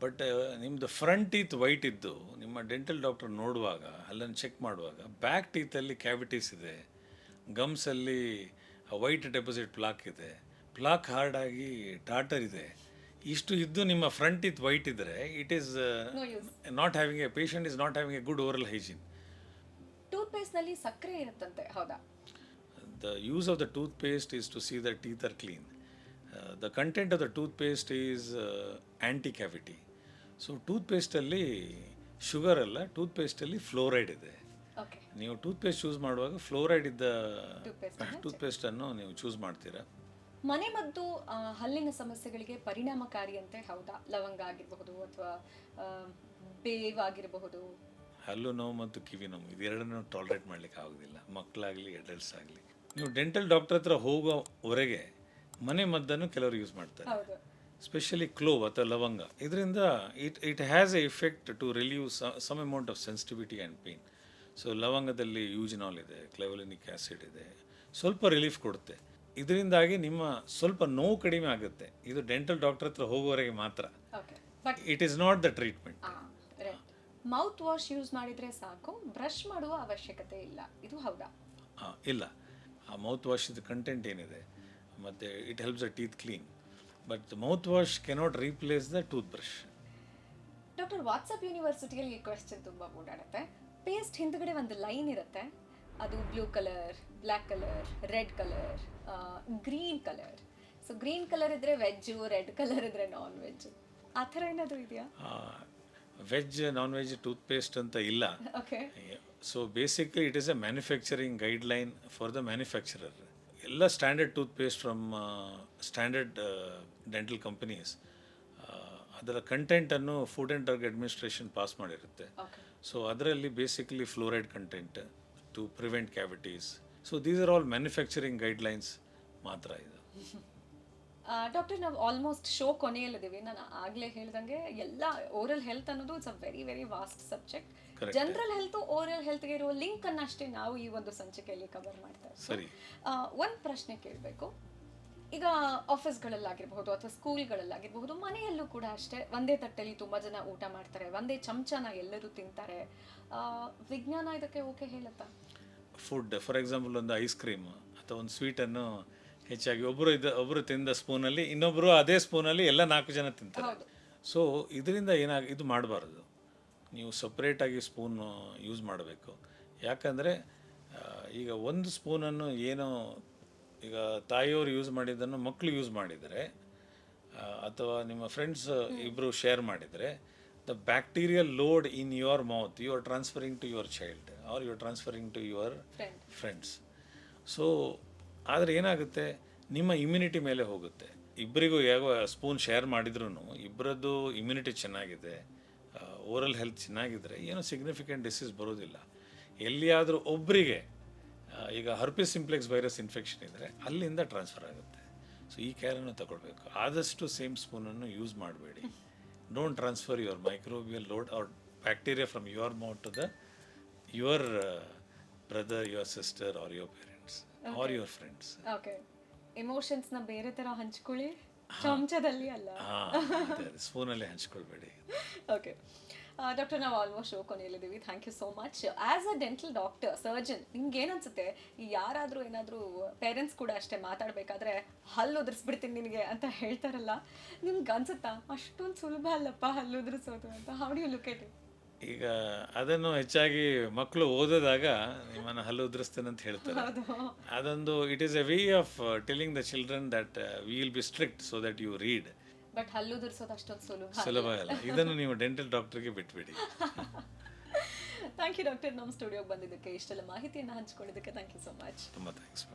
But ನಿಮ್ಮದು ಫ್ರಂಟ್ ಟೀತ್ ವೈಟ್ ಇದ್ದು ನಿಮ್ಮ ಡೆಂಟಲ್ ಡಾಕ್ಟರ್ ನೋಡುವಾಗ ಅಲ್ಲನ್ನು ಚೆಕ್ ಮಾಡುವಾಗ ಬ್ಯಾಕ್ ಟೀತಲ್ಲಿ ಕ್ಯಾವಿಟೀಸ್ ಇದೆ, ಗಮ್ಸಲ್ಲಿ ವೈಟ್ ಡೆಪಾಸಿಟ್ ಪ್ಲಾಕ್ ಇದೆ, ಪ್ಲಾಕ್ ಹಾರ್ಡಾಗಿ ಟಾಟರ್ ಇದೆ, ಇಷ್ಟು ಇದ್ದು ನಿಮ್ಮ ಫ್ರಂಟ್ ಟೀತ್ ವೈಟ್ ಇದ್ದರೆ it is not having a patient is not having a good oral hygiene. Tooth ಪೇಸ್ಟ್ನಲ್ಲಿ ಸಕ್ಕರೆ ಇರುತ್ತಂತೆ, ಹೌದಾ? The use of the toothpaste is to see that teeth are clean. The content of the toothpaste is anti-cavity. So ಟೂತ್ಪೇಸ್ಟಲ್ಲಿ sugar ಅಲ್ಲ, ಟೂತ್ಪೇಸ್ಟಲ್ಲಿ fluoride ಇದೆ. Okay. ನೀವು toothpaste choose ಮಾಡುವಾಗ ಫ್ಲೋರೈಡ್ ಇದ್ದ Toothpaste ಟೂತ್ಪೇಸ್ಟನ್ನು ನೀವು ಚೂಸ್ ಮಾಡ್ತೀರಾ. ಮನೆಮದ್ದು ಹಲ್ಲಿನ ಸಮಸ್ಯೆಗಳಿಗೆ ಪರಿಣಾಮಕಾರಿಯಂತೆ, ಹೌದಾ? ಲವಂಗ ಆಗಿರಬಹುದು ಅಥವಾ ಬೇವಾಗಿರಬಹುದು. ಹಲ್ಲು ನೋವು ಮತ್ತು ಕಿವಿ ನೋವು ಇದೆರಡನ್ನೂ ಟಾಲರೇಟ್ ಮಾಡಲಿಕ್ಕೆ ಆಗೋದಿಲ್ಲ, ಮಕ್ಕಳಾಗಲಿ ಅಡಲ್ಟ್ಸ್ ಆಗಲಿ. ನೀವು ಡೆಂಟಲ್ ಡಾಕ್ಟರ್ ಹತ್ರ ಹೋಗೋವರೆಗೆ ಮನೆ ಮದ್ದನ್ನು ಕೆಲವರು ಯೂಸ್ ಮಾಡ್ತಾರೆ, ಹೌದು. ಸ್ಪೆಷಲಿ ಕ್ಲೋವ್ ಅಥವಾ ಲವಂಗ. ಇದರಿಂದ it has a effect to relieve some amount of sensitivity and pain. So ಲವಂಗದಲ್ಲಿ ಯೂಜಿನಾಲ್ ಇದೆ, ಕ್ಲೆವಲಿನಿಕ್ ಆ್ಯಸಿಡ್ ಇದೆ, ಸ್ವಲ್ಪ ರಿಲೀಫ್ ಕೊಡುತ್ತೆ. ಇದರಿಂದಾಗಿ ನಿಮ್ಮ ಸ್ವಲ್ಪ ನೋವು ಕಡಿಮೆ ಆಗುತ್ತೆ. ಇದು ಡೆಂಟಲ್ ಡಾಕ್ಟರ್ ಹತ್ರ ಹೋಗುವವರೆಗೆ ಮಾತ್ರ. Okay. But it is not the treatment. Mouth wash use ಮಾಡಿದರೆ ಸಾಕು, ಬ್ರಷ್ ಮಾಡುವ ಅವಶ್ಯಕತೆ ಇಲ್ಲ, ಇದು ಹೌದಾ? ಇಲ್ಲ, ಆ ಮೌತ್ ವಾಶಿದ ಕಂಟೆಂಟ್ ಏನಿದೆ ಮತ್ತು it helps the teeth clean. But the mouthwash cannot replace the toothbrush. Doctor, WhatsApp ಯೂನಿವರ್ಸಿಟಿಯಲ್ಲಿ ಈ ಕ್ವೆಶ್ಚನ್ ತುಂಬ ಓಡಾಡುತ್ತೆ. ಪೇಸ್ಟ್ ಹಿಂದ್ಗಡೆ ಒಂದು ಲೈನ್ ಇರುತ್ತೆ, ಅದು blue colour, black colour, red colour, green colour. So green colour ಇದ್ರೆ ವೆಜ್ಜು, ರೆಡ್ ಕಲರ್ ಇದ್ರೆ non veg, ಆ ಥರ ಏನಾದರೂ ಇದೆಯಾ? ವೆಜ್ ನಾನ್ ವೆಜ್ ಟೂತ್ಪೇಸ್ಟ್ ಅಂತ ಇಲ್ಲ. Okay. So basically it is a manufacturing guideline for the manufacturer. ಎಲ್ಲ standard toothpaste from standard dental companies ಅದರ ಕಂಟೆಂಟನ್ನು food and drug administration pass ಮಾಡಿರುತ್ತೆ. ಸೊ ಅದರಲ್ಲಿ basically fluoride content to prevent cavities. So these are all manufacturing guidelines ಮಾತ್ರ ಇದು. Doctor, ನಾವು almost show ಕೊನೆಯಲ್ಲಿದ್ದೀವಿ. ನಾನು ಆಗಲೇ ಹೇಳ್ದಂಗೆ ಎಲ್ಲ ಓರಲ್ ಹೆಲ್ತ್ ಅನ್ನೋದು it's a very very vast subject. General health oral ಹೆಲ್ತ್ಗೆ ಇರೋ ಲಿಂಕ್ ಅನ್ನಷ್ಟೇ ನಾವು ಈ ಒಂದು ಸಂಚಿಕೆಯಲ್ಲಿ ಕವರ್ ಮಾಡ್ತಾ ಇದ್ದೀವಿ. ಒಂದು ಪ್ರಶ್ನೆ ಕೇಳಬೇಕು. ಈಗ ಆಫೀಸ್ಗಳಲ್ಲಾಗಿರ್ಬಹುದು ಅಥವಾ ಸ್ಕೂಲ್ಗಳಲ್ಲಾಗಿರ್ಬಹುದು, ಮನೆಯಲ್ಲೂ ಕೂಡ ಅಷ್ಟೇ, ಒಂದೇ ತಟ್ಟೆಯಲ್ಲಿ ತುಂಬ ಜನ ಊಟ ಮಾಡ್ತಾರೆ, ಒಂದೇ ಚಮಚನ ಎಲ್ಲರೂ ತಿಂತಾರೆ. ವಿಜ್ಞಾನ ಇದಕ್ಕೆ ಓಕೆ ಹೇಳುತ್ತಾ? ಫುಡ್ ಫಾರ್ ಎಕ್ಸಾಂಪಲ್ ಒಂದು ಐಸ್ ಕ್ರೀಮ್ ಅಥವಾ ಒಂದು ಸ್ವೀಟನ್ನು ಹೆಚ್ಚಾಗಿ ಒಬ್ಬರು ತಿಂದ ಸ್ಪೂನಲ್ಲಿ ಇನ್ನೊಬ್ಬರು ಅದೇ ಸ್ಪೂನಲ್ಲಿ ಎಲ್ಲ 4 ಜನ ತಿಂತಾರೆ. ಸೊ ಇದರಿಂದ ಇದು ಮಾಡಬಾರ್ದು. ನೀವು ಸಪ್ರೇಟಾಗಿ ಸ್ಪೂನ್ ಯೂಸ್ ಮಾಡಬೇಕು. ಯಾಕಂದರೆ ಈಗ ಒಂದು ಸ್ಪೂನನ್ನು ಏನೋ ಈಗ ತಾಯಿಯವರು ಯೂಸ್ ಮಾಡಿದ್ದನ್ನು ಮಕ್ಕಳು ಯೂಸ್ ಮಾಡಿದರೆ ಅಥವಾ ನಿಮ್ಮ ಫ್ರೆಂಡ್ಸ್ ಇಬ್ಬರು ಶೇರ್ ಮಾಡಿದರೆ, the bacterial load in your mouth you are transferring to your child or you are transferring to your friends. So ಆದರೆ ಏನಾಗುತ್ತೆ, ನಿಮ್ಮ ಇಮ್ಯುನಿಟಿ ಮೇಲೆ ಹೋಗುತ್ತೆ. ಇಬ್ಬರಿಗೂ ಯಾವ ಸ್ಪೂನ್ ಶೇರ್ ಮಾಡಿದ್ರೂ ಇಬ್ಬರದ್ದು ಇಮ್ಯುನಿಟಿ ಚೆನ್ನಾಗಿದೆ, ಓರಲ್ ಹೆಲ್ತ್ ಚೆನ್ನಾಗಿದ್ದರೆ ಏನೂ ಸಿಗ್ನಿಫಿಕೆಂಟ್ ಡಿಸೀಸ್ ಬರೋದಿಲ್ಲ. ಎಲ್ಲಿಯಾದರೂ ಒಬ್ಬರಿಗೆ ಈಗ ಹರ್ಪಿಸ್ ಸಿಂಪ್ಲೆಕ್ಸ್ ವೈರಸ್ ಇನ್ಫೆಕ್ಷನ್ ಇದ್ದರೆ ಅಲ್ಲಿಂದ ಟ್ರಾನ್ಸ್ಫರ್ ಆಗುತ್ತೆ. ಸೊ ಈ ಕೇರನ್ನು ತಗೊಳ್ಬೇಕು. ಆದಷ್ಟು ಸೇಮ್ ಸ್ಪೂನನ್ನು ಯೂಸ್ ಮಾಡಬೇಡಿ. Don't transfer your microbial load or bacteria from your mouth to your brother, your sister or your parents or your friends. Okay. ಎಮೋಷನ್ಸ್ನ ಬೇರೆ ಥರ ಹಂಚ್ಕೊಳ್ಳಿ, ಚಮಚದಲ್ಲಿ ಅಲ್ಲ, ಸ್ಪೂನಲ್ಲಿ ಹಂಚ್ಕೊಳ್ಬೇಡಿ. ಓಕೆ ಡಾಕ್ಟರ್, ನಾವು ಆಲ್ಮೋಸ್ಟ್ ಶೋ ಕೊನೆಯಲ್ಲಿದ್ದೀವಿ. Thank you so much. As a dental doctor, surgeon, ನಿಮ್ಗೆ ಏನನ್ಸುತ್ತೆ, ಯಾರಾದರೂ ಏನಾದರೂ ಪೇರೆಂಟ್ಸ್ ಕೂಡ ಅಷ್ಟೇ ಮಾತಾಡಬೇಕಾದ್ರೆ ಹಲ್ಲು ಉದುರಿಸ್ಬಿಡ್ತೀನಿ ನಿನಗೆ ಅಂತ ಹೇಳ್ತಾರಲ್ಲ, ನಿಮ್ಗೆ ಅನ್ಸುತ್ತಾ ಅಷ್ಟೊಂದು ಸುಲಭ ಅಲ್ಲಪ್ಪ ಹಲ್ಲು ಉದುರಿಸೋದು ಅಂತ? How do you look at it? ಈಗ ಅದನ್ನು ಹೆಚ್ಚಾಗಿ ಮಕ್ಕಳು ಓದಿದಾಗ ನಿಮ್ಮನ್ನು ಹಲ್ಲು ಉದುರಿಸ್ತೇನೆ ಅಂತ ಹೇಳ್ತಾರೆ. ಅದೊಂದು it is a way of telling the children that we will be strict so that you read. But ಹಲ್ಲು ದುರ್ಸೋದು ಅಷ್ಟೊಂದು ಸುಲಭ ಅಲ್ಲ. ಇದನ್ನು ನೀವು ಡೆಂಟಲ್ ಡಾಕ್ಟರ್ಗೆ ಬಿಟ್ಬಿಡಿ. ಥ್ಯಾಂಕ್ ಯು ಡಾಕ್ಟರ್, ನಮ್ಮ ಸ್ಟುಡಿಯೋಗೆ ಬಂದಿದ್ದಕ್ಕೆ ಇಷ್ಟೆಲ್ಲ ಮಾಹಿತಿಯನ್ನು ಹಂಚ್ಕೊಂಡಿದ್ದಕ್ಕೆ ಥ್ಯಾಂಕ್ ಯು ಸೊ ಮಚ್. ತುಂಬ ಥ್ಯಾಂಕ್ಸ್.